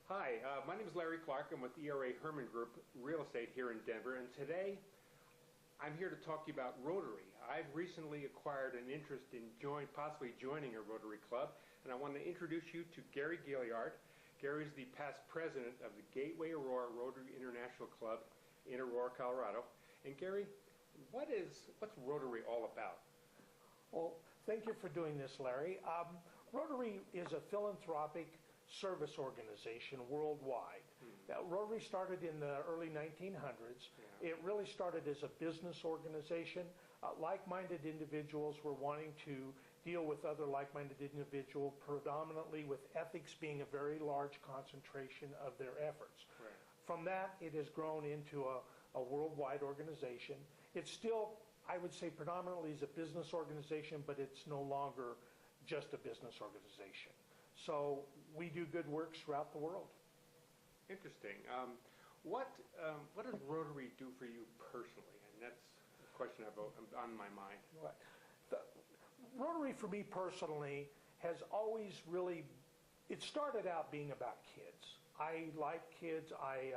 Hi, my name is Larry Clark. I'm with ERA Herman Group Real Estate here in Denver, and today I'm here to talk to you about Rotary. I've recently acquired an interest in possibly joining a Rotary Club, and I want to introduce you to Gary Gaillard. Gary is the past president of the Gateway Aurora Rotary International Club in Aurora, Colorado. And Gary, what's Rotary all about? Well, thank you for doing this, Larry. Rotary is a philanthropic service organization worldwide. Now, Rotary started in the early 1900s. Yeah. It really started as a business organization. Like-minded individuals were wanting to deal with other like-minded individuals, predominantly with ethics being a very large concentration of their efforts. Right. From that, it has grown into a worldwide organization. It's still, I would say, predominantly is a business organization, but it's no longer just a business organization. So we do good works throughout the world. Interesting. What does Rotary do for you personally? And that's a question on my mind. Right. Rotary for me personally has always really, it started out being about kids. I like kids. I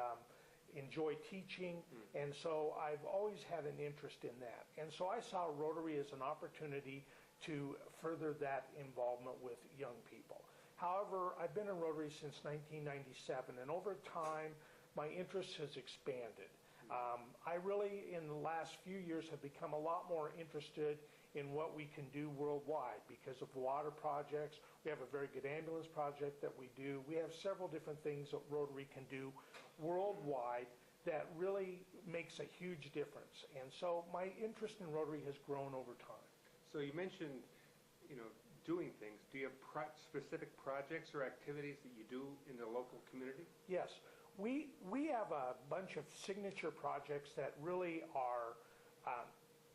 enjoy teaching, and so I've always had an interest in that. And so I saw Rotary as an opportunity to further that involvement with young people. However, I've been in Rotary since 1997, and over time, my interest has expanded. I really, in the last few years, have become a lot more interested in what we can do worldwide because of water projects. We have a very good ambulance project that we do. We have several different things that Rotary can do worldwide that really makes a huge difference. And so my interest in Rotary has grown over time. So you mentioned, doing things. Do you have specific projects or activities that you do in the local community? Yes. We have a bunch of signature projects that really are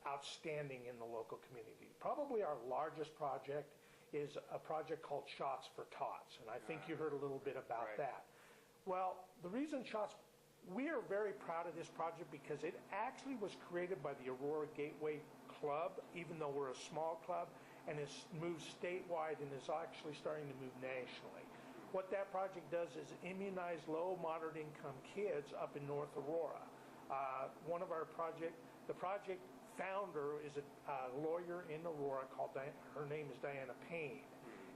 outstanding in the local community. Probably our largest project is a project called Shots for Tots, and I think you heard a little bit about that. Well, the reason we are very proud of this project because it actually was created by the Aurora Gateway Club, even though we're a small club, and it's moved statewide and is actually starting to move nationally. What that project does is immunize low, moderate income kids up in North Aurora. The project founder is a lawyer in Aurora her name is Diana Payne.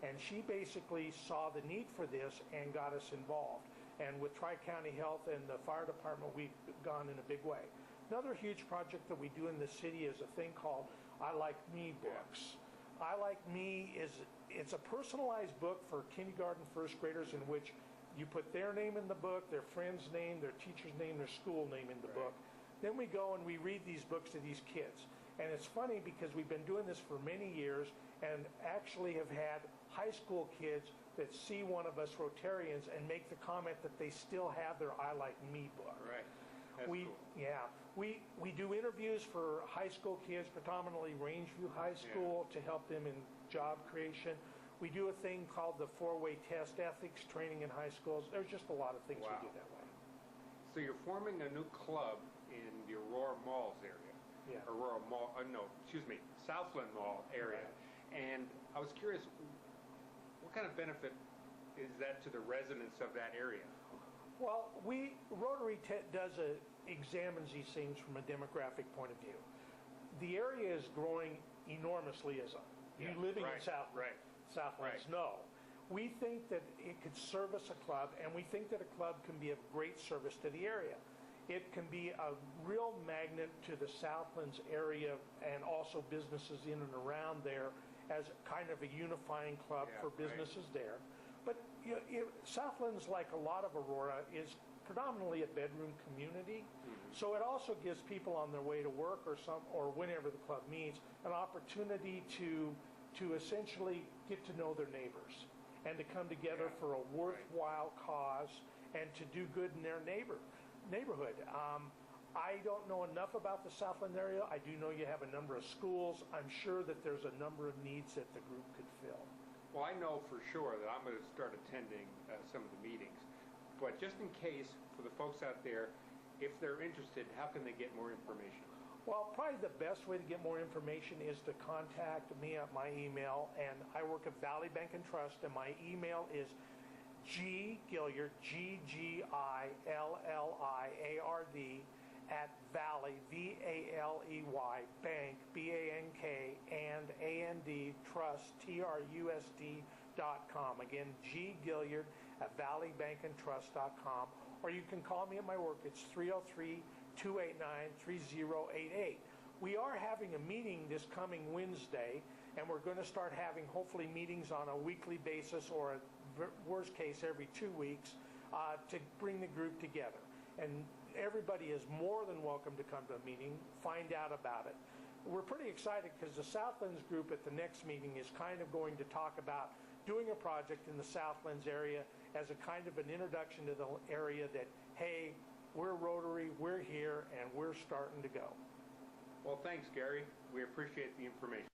And she basically saw the need for this and got us involved. And with Tri-County Health and the fire department, we've gone in a big way. Another huge project that we do in the city is a thing called I Like Me books. I Like Me it's a personalized book for kindergarten, first graders in which you put their name in the book, their friend's name, their teacher's name, their school name in the book. Then we go and we read these books to these kids. And it's funny because we've been doing this for many years and actually have had high school kids that see one of us Rotarians and make the comment that they still have their I Like Me book. Right. That's cool. Yeah. We do interviews for high school kids, predominantly Rangeview High School, to help them in job creation. We do a thing called the 4-way test ethics training in high schools. There's just a lot of things we do that way. So you're forming a new club in the Aurora Malls area. Yeah. Southland Mall area. Right. And I was curious, what kind of benefit is that to the residents of that area? Well, Rotary examines these things from a demographic point of view. The area is growing enormously as you living in Southlands know. We think that it could service a club, and we think that a club can be of great service to the area. It can be a real magnet to the Southlands area and also businesses in and around there as kind of a unifying club for businesses there. But Southlands, like a lot of Aurora, is predominantly a bedroom community. So it also gives people on their way to work or whenever the club meets an opportunity to essentially get to know their neighbors and to come together for a worthwhile cause and to do good in their neighborhood. I don't know enough about the Southland area. I do know you have a number of schools. I'm sure that there's a number of needs that the group could fill. Well, I know for sure that I'm going to start attending some of the meetings. But just in case, for the folks out there, if they're interested, how can they get more information? Well, probably the best way to get more information is to contact me at my email. And I work at Valley Bank and Trust, and my email is G Gilliard, GGILLIARD, at Valley, VALEY, Bank, BANK, and AND, Trust, TRUST.com. Again, G Gilliard at valleybankandtrust.com. Or you can call me at my work. It's 303-289-3088. We are having a meeting this coming Wednesday, and we're going to start having hopefully meetings on a weekly basis, or worst case every 2 weeks, to bring the group together. And everybody is more than welcome to come to a meeting, find out about it. We're pretty excited because the Southlands group at the next meeting is kind of going to talk about doing a project in the Southlands area as a kind of an introduction to the area that, hey, we're Rotary, we're here, and we're starting to go. Well, thanks, Gary. We appreciate the information.